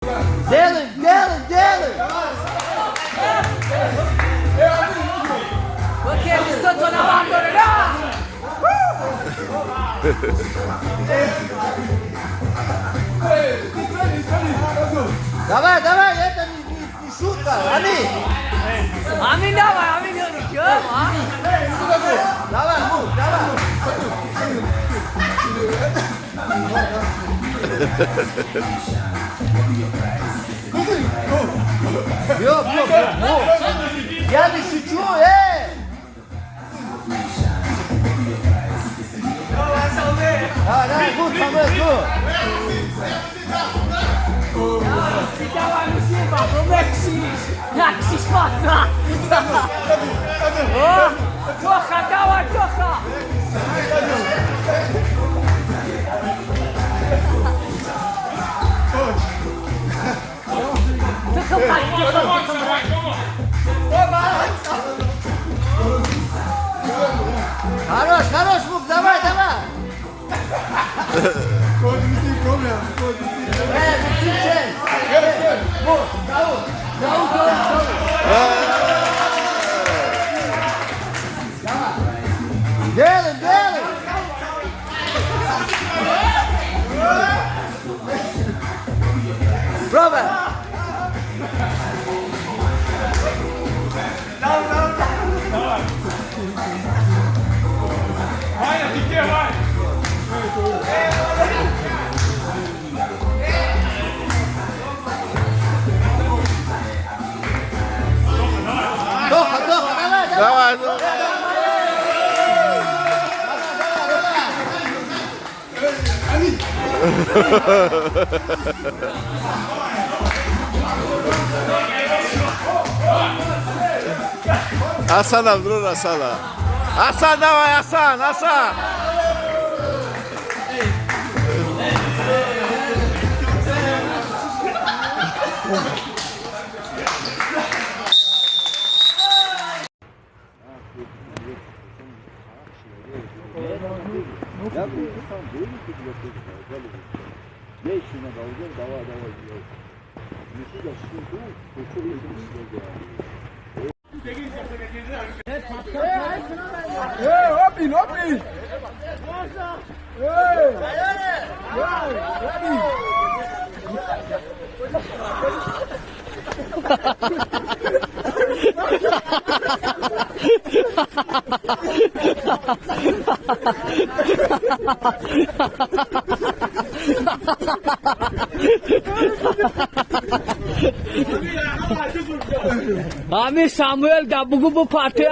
Dele! Perché mi sto tornando là! Давай, это не шутка, Ами! Amin давай, Amin diyorum. Давай, давай! Yok. Я не шучу, Давай, gut, gut. Dawaj musimy, bo Meksyk! Jak się spada! O! Trochę, dawaj, trochę! Tylko Хорош, Мук, давай! Дели! Пробуй! Давай. Hasan Abdurur Hasan'a. Hasan давай, Hasan. Я бы сам вылетел для того, я еще надолго, давай. Не сюда, что Open! Amin Samuel da bugün bu partiye